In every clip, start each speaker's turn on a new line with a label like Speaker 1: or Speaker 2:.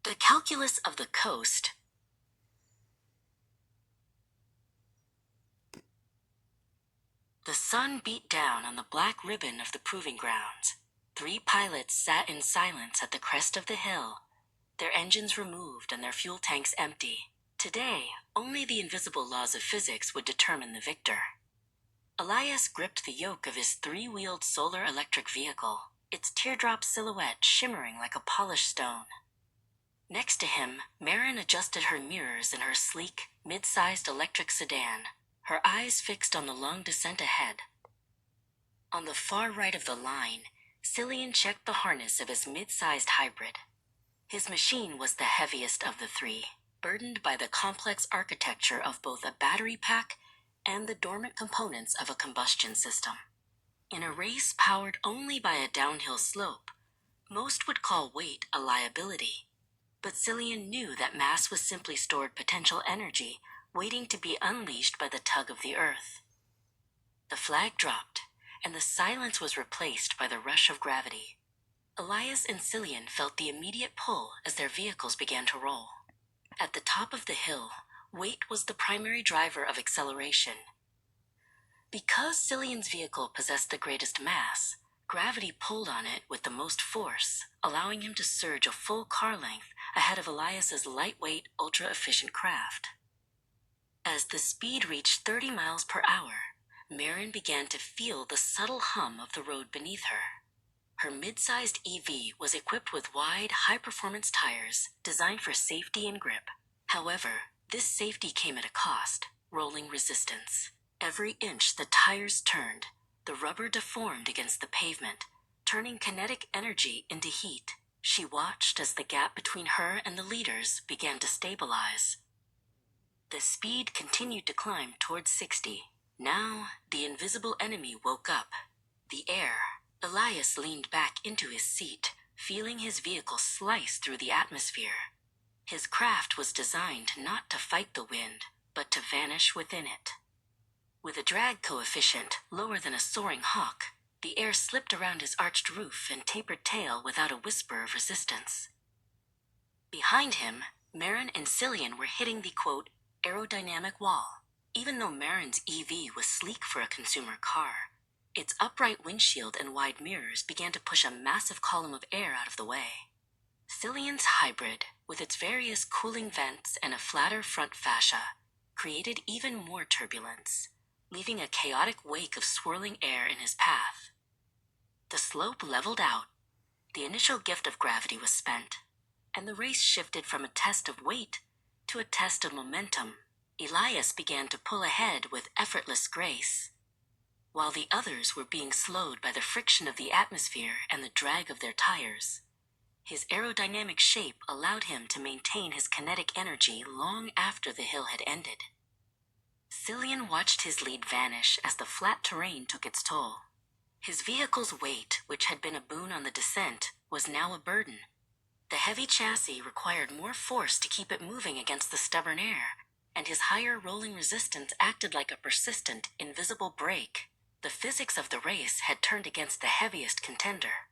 Speaker 1: The calculus of the coast. The sun beat down on the black ribbon of the proving grounds. 3 pilots sat in silence at the crest of the hill, their engines removed and their fuel tanks empty. Today, only the invisible laws of physics would determine the victor. Elias gripped the yoke of his 3-wheeled solar electric vehicle, its teardrop silhouette shimmering like a polished stone. Next to him, Marin adjusted her mirrors in her sleek, mid-sized electric sedan, her eyes fixed on the long descent ahead. On the far right of the line, Cillian checked the harness of his mid-sized hybrid. His machine was the heaviest of the 3, burdened by the complex architecture of both a battery pack and the dormant components of a combustion system. In a race powered only by a downhill slope, most would call weight a liability. But Cillian knew that mass was simply stored potential energy waiting to be unleashed by the tug of the earth. The flag dropped, and the silence was replaced by the rush of gravity. Elias and Cillian felt the immediate pull as their vehicles began to roll. At the top of the hill, weight was the primary driver of acceleration. Because Cillian's vehicle possessed the greatest mass, gravity pulled on it with the most force, allowing him to surge a full car length ahead of Elias's lightweight, ultra-efficient craft. As the speed reached 30 miles per hour, Marin began to feel the subtle hum of the road beneath her. Her mid-sized EV was equipped with wide, high-performance tires designed for safety and grip. However, this safety came at a cost: rolling resistance. Every inch the tires turned, the rubber deformed against the pavement, turning kinetic energy into heat. She watched as the gap between her and the leaders began to stabilize. The speed continued to climb towards 60. Now, the invisible enemy woke up. The air. Elias leaned back into his seat, feeling his vehicle slice through the atmosphere. His craft was designed not to fight the wind, but to vanish within it. With a drag coefficient lower than a soaring hawk, the air slipped around his arched roof and tapered tail without a whisper of resistance. Behind him, Marin and Cillian were hitting the, quote, aerodynamic wall. Even though Marin's EV was sleek for a consumer car, its upright windshield and wide mirrors began to push a massive column of air out of the way. Cillian's hybrid, with its various cooling vents and a flatter front fascia, created even more turbulence, leaving a chaotic wake of swirling air in his path. The slope leveled out, the initial gift of gravity was spent, and the race shifted from a test of weight to a test of momentum. Elias began to pull ahead with effortless grace, while the others were being slowed by the friction of the atmosphere and the drag of their tires. His aerodynamic shape allowed him to maintain his kinetic energy long after the hill had ended. Cillian watched his lead vanish as the flat terrain took its toll. His vehicle's weight, which had been a boon on the descent, was now a burden. The heavy chassis required more force to keep it moving against the stubborn air, and his higher rolling resistance acted like a persistent, invisible brake. The physics of the race had turned against the heaviest contender.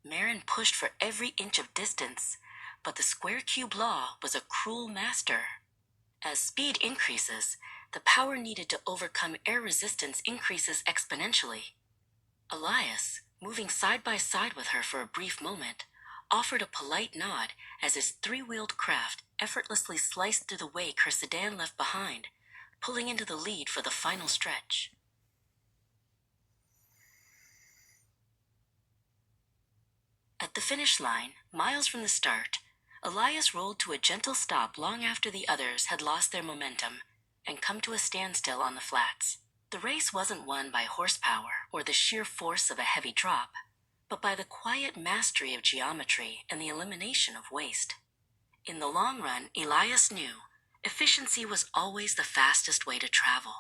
Speaker 1: Marin pushed for every inch of distance, but the square cube law was a cruel master. As speed increases, the power needed to overcome air resistance increases exponentially. Elias, moving side by side with her for a brief moment, offered a polite nod as his 3-wheeled craft effortlessly sliced through the wake her sedan left behind, pulling into the lead for the final stretch. At the finish line, miles from the start, Elias rolled to a gentle stop long after the others had lost their momentum and come to a standstill on the flats. The race wasn't won by horsepower or the sheer force of a heavy drop, but by the quiet mastery of geometry and the elimination of waste. In the long run, Elias knew efficiency was always the fastest way to travel.